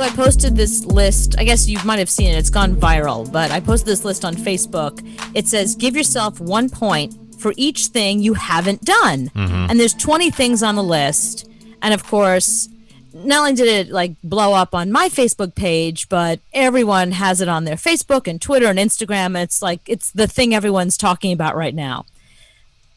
I posted this list. I guess you might have seen it. It's gone viral, but I posted this list on Facebook. It says, give yourself 1 point for each thing you haven't done. And there's 20 things on the list. And of course, not only did it like blow up on my Facebook page, but everyone has it on their Facebook and Twitter and Instagram. It's like, it's the thing everyone's talking about right now.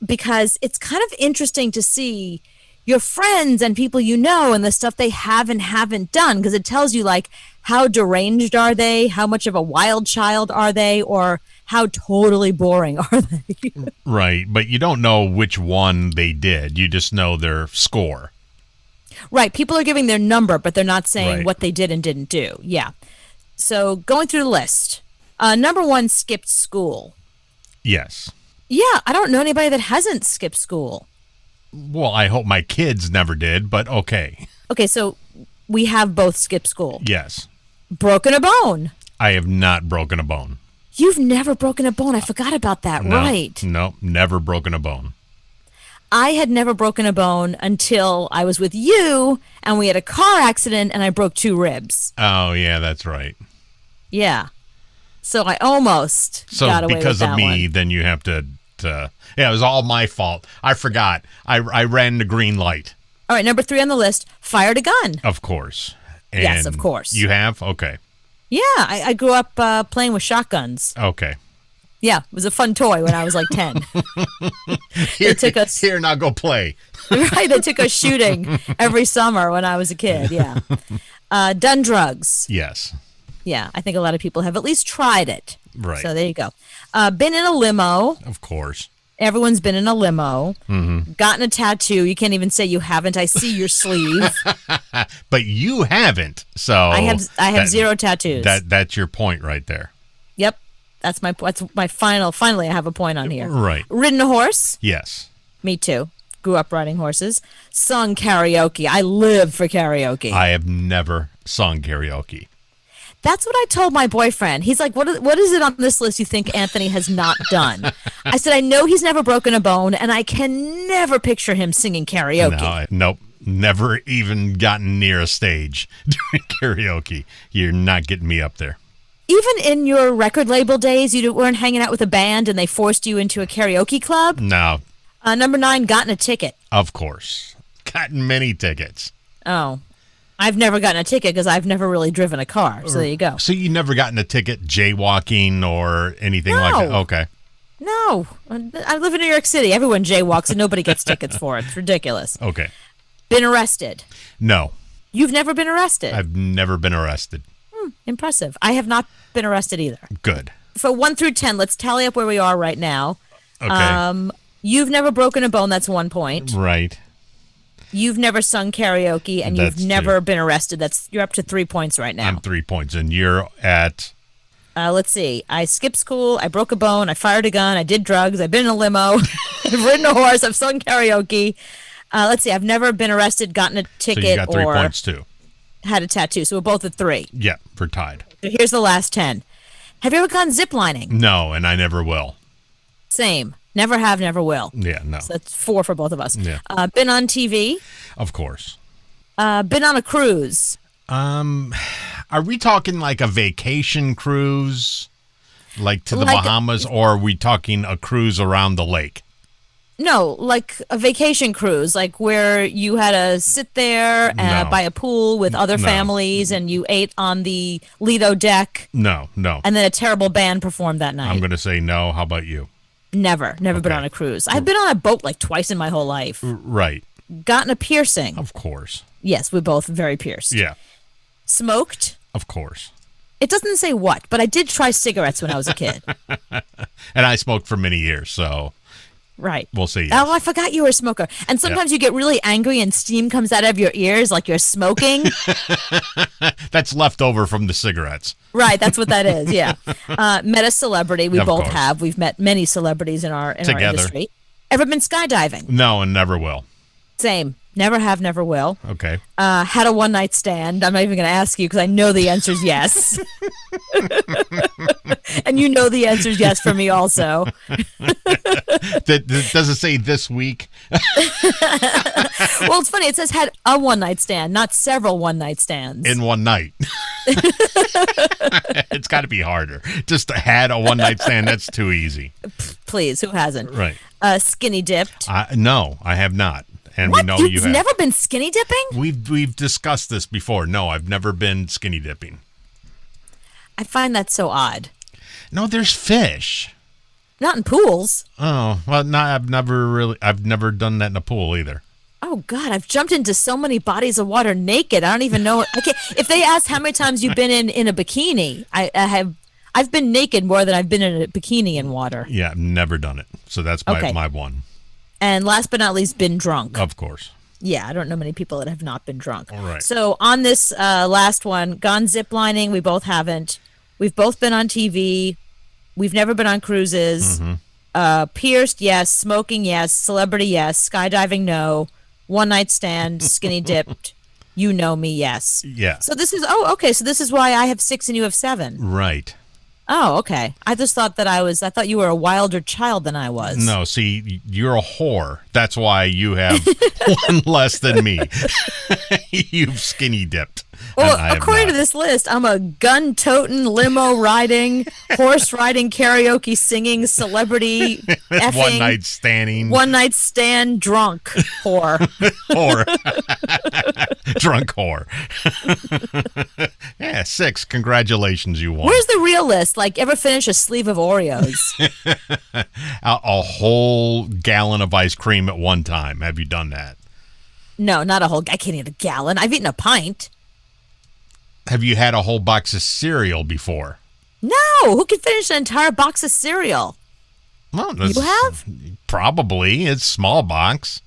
Because it's kind of interesting to see your friends and people you know and the stuff they have and haven't done, because it tells you like how deranged are they, how much of a wild child are they, or how totally boring are they. Right, but you don't know which one they did. You just know their score. Right, people are giving their number, but they're not saying Right. what they did and didn't do. Yeah. So going through the list, number 1, skipped school. Yes. Yeah, I don't know anybody that hasn't skipped school. Well, I hope my kids never did, but okay. Okay, so we have both skipped school. Yes. Broken a bone. I have not broken a bone. You've never broken a bone. I forgot about that. No, Right. No, never broken a bone. I had never broken a bone until I was with you and we had a car accident and I broke 2 ribs. Oh, yeah, that's right. Yeah. So I almost So got away because with of that me, one. then you have to. Yeah, it was all my fault. I forgot. I ran the green light. All right, number 3 on the list, fired a gun. Of course. Yes, And of course. You have? Okay. Yeah, I grew up playing with shotguns. Okay. Yeah, it was a fun toy when I was like 10. Here, took us- here, now go play. Right, they took us shooting every summer when I was a kid, yeah. Done drugs. Yes. Yeah, I think a lot of people have at least tried it. Right. So there you go. Been in a limo. Of course. Everyone's been in a limo. Gotten a tattoo. You can't even say you haven't. I see your sleeve. But you haven't. So I have 0 tattoos. That's your point right there. Yep. That's my final. Finally, I have a point on here. Right. Ridden a horse. Yes. Me too. Grew up riding horses. Sung karaoke. I live for karaoke. I have never sung karaoke. That's what I told my boyfriend. He's like, what is it on this list you think Anthony has not done? I said, I know he's never broken a bone, and I can never picture him singing karaoke. Nope. Never even gotten near a stage doing karaoke. You're not getting me up there. Even in your record label days, you weren't hanging out with a band and they forced you into a karaoke club? No, Number 9, gotten a ticket. of course. Gotten many tickets. Oh. I've never gotten a ticket because I've never really driven a car. So there you go. So you never gotten a ticket jaywalking or anything like that? No. Okay. No. I live in New York City. Everyone jaywalks and nobody gets tickets for it. It's ridiculous. Okay. Been arrested. No, You've never been arrested. I've never been arrested. Impressive. I have not been arrested either. Good. So 1 through 10, let's tally up where we are right now. Okay. You've never broken a bone. That's 1 point. Right. You've never sung karaoke, and That's you've never 2. been arrested. You're up to 3 points right now. I'm 3 points, and you're at. Let's see. I skipped school. I broke a bone. I fired a gun. I did drugs. I've been in a limo. I've ridden a horse. I've sung karaoke. Let's see. I've never been arrested, gotten a So ticket, you got 3 or points too. had a tattoo. So we're both at 3. Yeah, we're tied. So here's the last 10. Have you ever gone ziplining? No, and I never will. Same. Never have, never will. Yeah, no. So that's 4 for both of us. Yeah. Been on TV. Of course. Been on a cruise. Are we talking like a vacation cruise, like to the Like- Bahamas, or are we talking a cruise around the lake? No, like a vacation cruise, like where you had to sit there No. by a pool with other No. families and you ate on the Lido deck No. and then a terrible band performed that night. I'm going to say no. How about you? Never been Okay. on a cruise. I've been on a boat like twice in my whole life. Right. Gotten a piercing. Of course. Yes, we're both very pierced. Yeah. Smoked. Of course. It doesn't say what, but I did try cigarettes when I was a kid. And I smoked for many years, so Right. we'll see. Yes. Oh, I forgot you were a smoker. And sometimes you get really angry and steam comes out of your ears like you're smoking. That's left over from the cigarettes. Right, that's what that is. Yeah. Met a celebrity. We Of both course. have. We've met many celebrities in our Together. industry. Ever been skydiving? No, and never will. Same. Never have, never will. Okay. Had a one-night stand. I'm not even going to ask you because I know the answer is yes. And you know the answer is yes for me also. Does it say this week? Well, it's funny. It says had a one-night stand, not several one-night stands. In one night. It's got to be harder. Just had a one-night stand, that's too easy. Please, who hasn't? Right. Skinny dipped. No, I have not. And What? we know You've you have. never been skinny dipping? We've discussed this before. No, I've never been skinny dipping. I find that so odd. No, there's fish. Not in pools. Oh, well, no, I've never done that in a pool either. Oh God, I've jumped into so many bodies of water naked. I don't even know. I can't, if they ask how many times you've been in a bikini, I've been naked more than I've been in a bikini in water. Yeah, I've never done it. So that's my one. And last but not least, been drunk. Of course. Yeah, I don't know many people that have not been drunk. All right. So on this last one, gone ziplining, we both haven't. We've both been on TV. We've never been on cruises. Pierced, yes. Smoking, yes. Celebrity, yes. Skydiving, no. One night stand, skinny dipped. You know me, yes. Yeah. So this is okay. So this is why I have 6 and you have 7. Right. Oh, okay. I just thought that I thought you were a wilder child than I was. No, see, you're a whore. That's why you have one less than me. You've skinny dipped. Well, according to this list, I'm a gun-toting, limo-riding, horse-riding, karaoke singing, celebrity, effing, one-night stand drunk whore. Whore. Drunk whore. Yeah, 6. Congratulations, you won. Where's the real list? Like, ever finish a sleeve of Oreos? A whole gallon of ice cream at one time. Have you done that? No, not a whole. I can't eat a gallon. I've eaten a pint. Have you had a whole box of cereal before? No, who can finish an entire box of cereal? Well, you have? Probably. It's small box.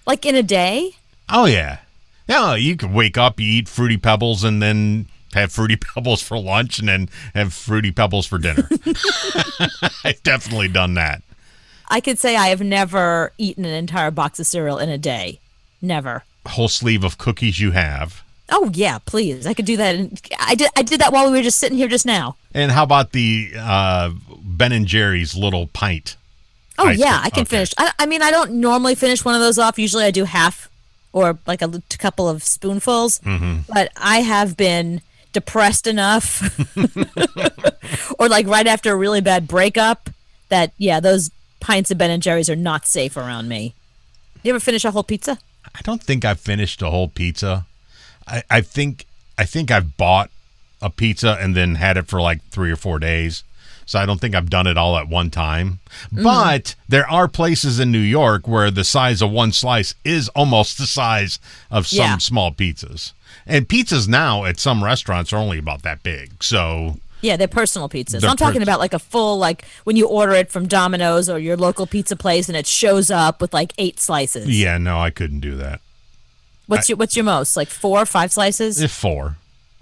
Like in a day? Oh, yeah. Yeah, you could wake up, you eat Fruity Pebbles, and then have Fruity Pebbles for lunch, and then have Fruity Pebbles for dinner. I've definitely done that. I could say I have never eaten an entire box of cereal in a day. Never. Whole sleeve of cookies you have. Oh yeah, please. I could do that. I did that while we were just sitting here just now. And how about the Ben and Jerry's little pint? Oh yeah, I can finish. I mean, I don't normally finish one of those off. Usually I do half or like a couple of spoonfuls. But I have been depressed enough or like right after a really bad breakup that those pints of Ben and Jerry's are not safe around me. You ever finish a whole pizza? I don't think I've finished a whole pizza. I think I've bought a pizza and then had it for like 3 or 4 days. So I don't think I've done it all at one time. But there are places in New York where the size of one slice is almost the size of some small pizzas. And pizzas now at some restaurants are only about that big. So yeah, they're personal pizzas. I'm talking about like a full, like when you order it from Domino's or your local pizza place and it shows up with like 8 slices. Yeah, no, I couldn't do that. What's your most? Like 4 or 5 slices? 4.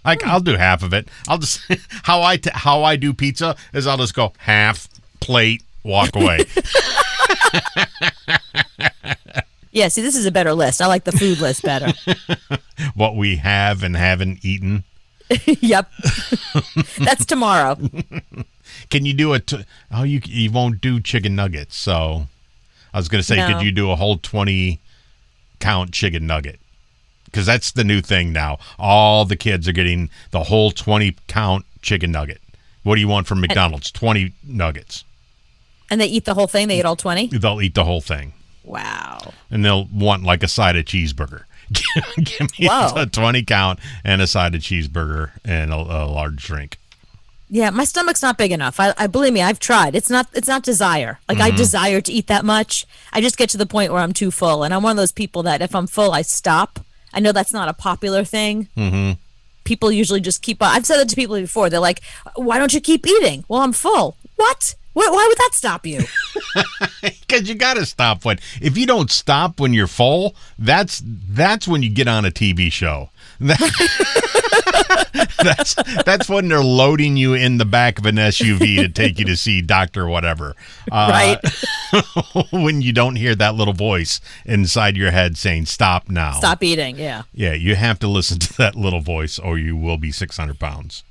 I'll do half of it. I'll just how I do pizza is I'll just go half plate, walk away. Yeah, see, this is a better list. I like the food list better. What we have and haven't eaten. Yep. That's tomorrow. Can you do it? You won't do chicken nuggets. So I was going to say, could you do a whole 20-count chicken nugget? Because that's the new thing now. All the kids are getting the whole 20-count chicken nugget. What do you want from McDonald's? 20 nuggets. And they eat the whole thing? They eat all 20? They'll eat the whole thing. Wow. And they'll want like a side of cheeseburger. Give me a 20-count and a side of cheeseburger and a large drink. Yeah, my stomach's not big enough. I believe me, I've tried. It's not desire. Like I desire to eat that much. I just get to the point where I'm too full. And I'm one of those people that if I'm full, I stop. I know that's not a popular thing. People usually just keep on. I've said that to people before. They're like, why don't you keep eating? Well, I'm full. What? Why would that stop you? Because you got to stop if you don't stop when you're full, that's when you get on a TV show. That's when they're loading you in the back of an SUV to take you to see Dr. Whatever. Right. When you don't hear that little voice inside your head saying, stop now. Stop eating, yeah. Yeah, you have to listen to that little voice or you will be 600 pounds.